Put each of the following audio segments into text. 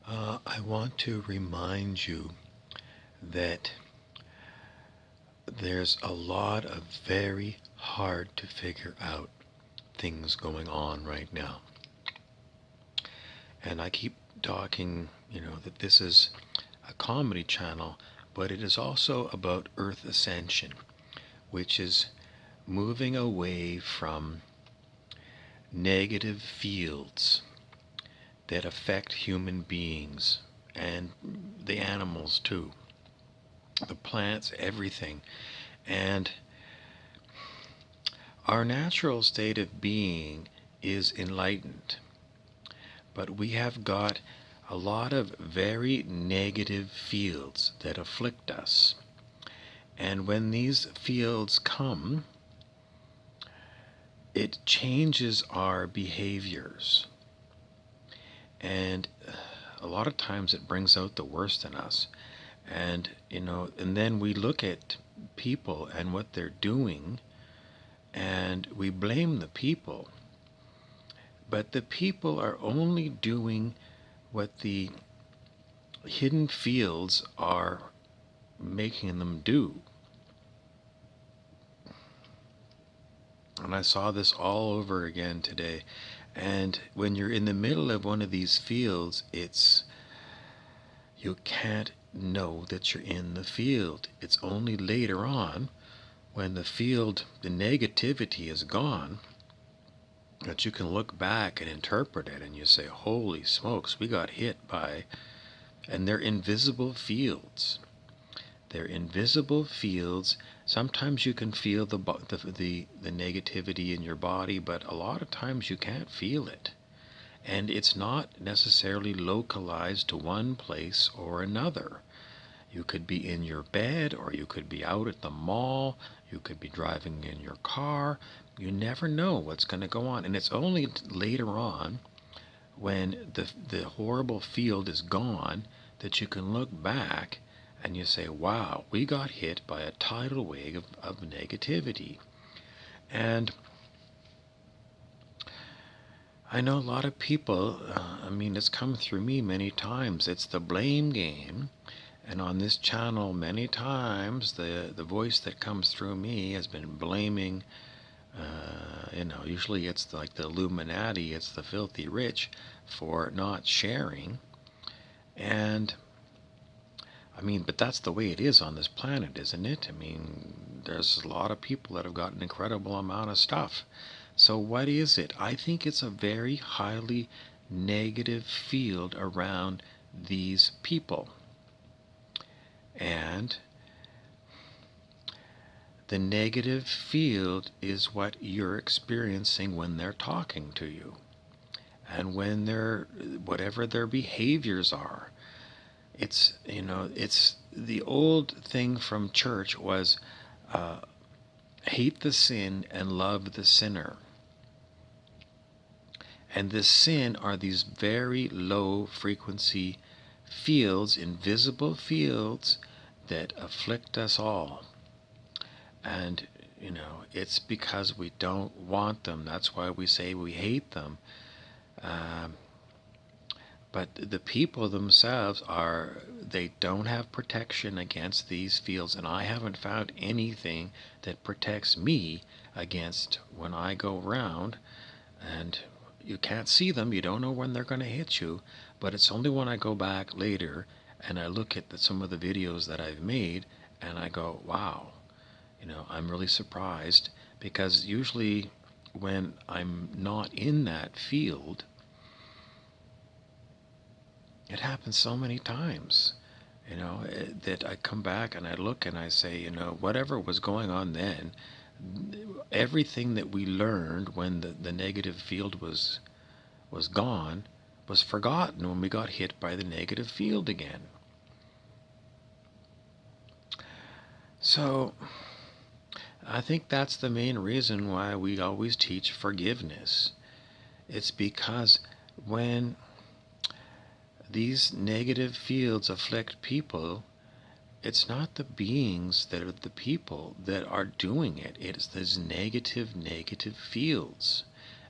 I want to remind you that there's a lot of very hard to figure out things going on right now. And I keep talking, that this is a comedy channel, but it is also about Earth ascension, which is moving away from negative fields that affect human beings and the animals too, the plants, everything. And our natural state of being is enlightened, but we have got a lot of very negative fields that afflict us. And when these fields come, it changes our behaviors. And a lot of times it brings out the worst in us. And, and then we look at people and what they're doing, and we blame the people. But the people are only doing what the hidden fields are making them do. And I saw this all over again today. And when you're in the middle of one of these fields, you can't know that you're in the field. It's only later on, when the negativity is gone, that you can look back and interpret it, and you say, holy smokes, we got hit by, and they're invisible fields. They're invisible fields. Sometimes you can feel the negativity in your body, but a lot of times you can't feel it. And it's not necessarily localized to one place or another. You could be in your bed, or you could be out at the mall, you could be driving in your car. You never know what's going to go on. And it's only later on, when the horrible field is gone, that you can look back and you say, wow, we got hit by a tidal wave of negativity. And I know a lot of people, it's come through me many times. It's the blame game. And on this channel, many times, the voice that comes through me has been blaming, usually it's like the Illuminati, it's the filthy rich, for not sharing. And, but that's the way it is on this planet, isn't it? There's a lot of people that have got an incredible amount of stuff. So what is it? I think it's a very highly negative field around these people. And the negative field is what you're experiencing when they're talking to you. And when whatever their behaviors are. It's the old thing from church was hate the sin and love the sinner. And the sin are these very low frequency fields, invisible fields, that afflict us all. And, it's because we don't want them. That's why we say we hate them. But the people themselves they don't have protection against these fields. And I haven't found anything that protects me against when I go around. And you can't see them. You don't know when they're going to hit you. But it's only when I go back later and I look at some of the videos that I've made and I go, wow, I'm really surprised, because usually when I'm not in that field, it happens so many times, that I come back and I look and I say, whatever was going on then, everything that we learned when the negative field was gone was forgotten when we got hit by the negative field again. So I think that's the main reason why we always teach forgiveness. It's because when these negative fields afflict people, it's not the beings that are the people that are doing it. It's these negative fields.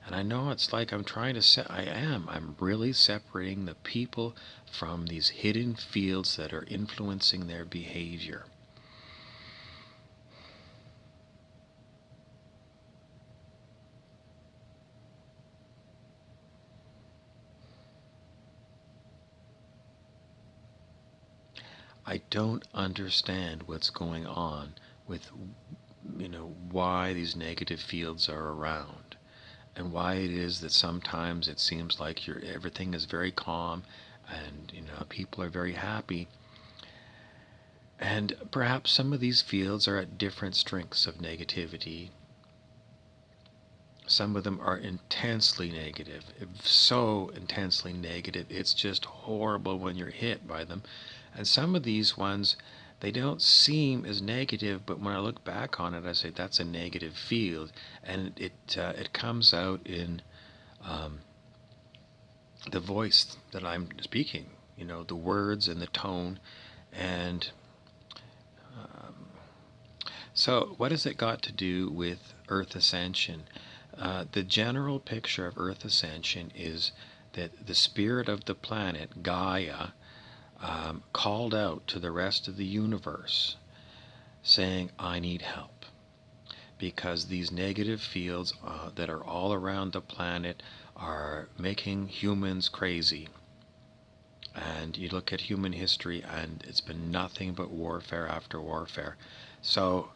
And I know it's like I'm trying to I'm really separating the people from these hidden fields that are influencing their behavior. I don't understand what's going on with, why these negative fields are around, and why it is that sometimes it seems like everything is very calm, and people are very happy. And perhaps some of these fields are at different strengths of negativity. Some of them are intensely negative, so intensely negative, it's just horrible when you're hit by them. And some of these ones, they don't seem as negative, but when I look back on it, I say that's a negative field, and it comes out in the voice that I'm speaking, the words and the tone. And so what has it got to do with Earth Ascension? The general picture of Earth Ascension is that the spirit of the planet, Gaia, called out to the rest of the universe saying, I need help. Because these negative fields that are all around the planet are making humans crazy. And you look at human history, and it's been nothing but warfare after warfare. So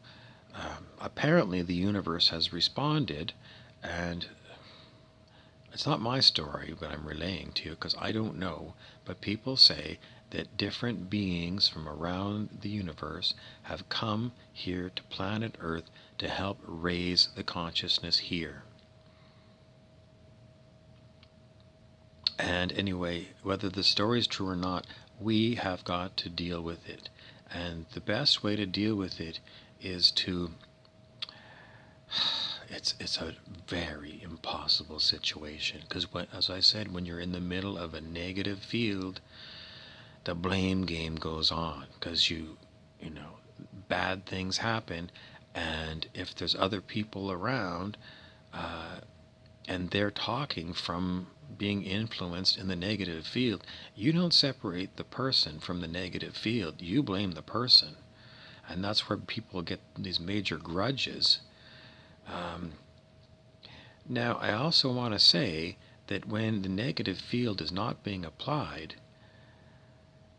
apparently the universe has responded, and it's not my story that I'm relaying to you because I don't know, but people say that different beings from around the universe have come here to planet Earth to help raise the consciousness here. And anyway, whether the story is true or not, we have got to deal with it. And the best way to deal with it is to it's a very impossible situation, because as I said, when you're in the middle of a negative field, the blame game goes on, because bad things happen, and if there's other people around and they're talking from being influenced in the negative field, you don't separate the person from the negative field, you blame the person. And that's where people get these major grudges. Now, I also want to say that when the negative field is not being applied,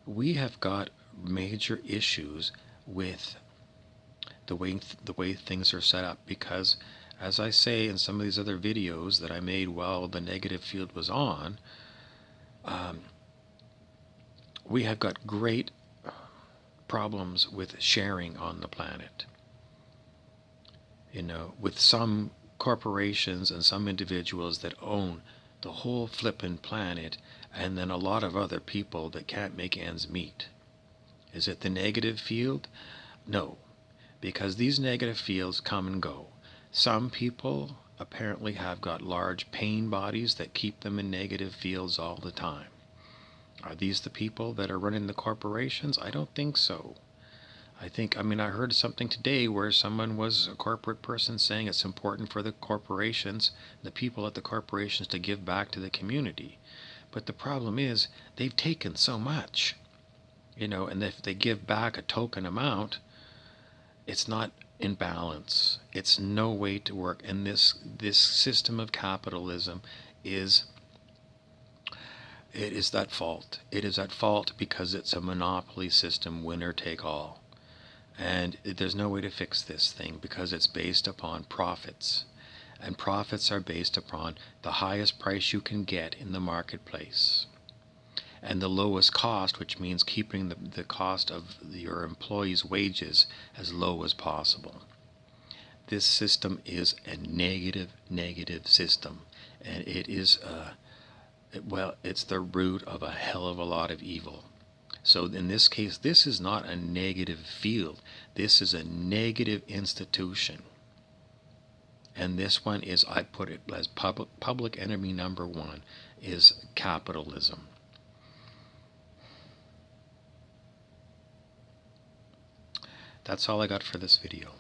we have got major issues with the way things are set up, because, as I say in some of these other videos that I made while the negative field was on, we have got great problems with sharing on the planet. With some corporations and some individuals that own the whole flippin' planet, and then a lot of other people that can't make ends meet. Is it the negative field? No, because these negative fields come and go. Some people apparently have got large pain bodies that keep them in negative fields all the time. Are these the people that are running the corporations? I don't think so. I heard something today where someone was a corporate person saying it's important for the corporations, the people at the corporations, to give back to the community. But the problem is they've taken so much, and if they give back a token amount, it's not in balance. It's no way to work. And this system of capitalism is at fault. It is at fault because it's a monopoly system, winner take all. And there's no way to fix this thing because it's based upon profits. And profits are based upon the highest price you can get in the marketplace. And the lowest cost, which means keeping the cost of your employees' wages as low as possible. This system is a negative system. And it is, it's the root of a hell of a lot of evil. So in this case, this is not a negative field. This is a negative institution. And this one is, I put it as public enemy number one, is capitalism. That's all I got for this video.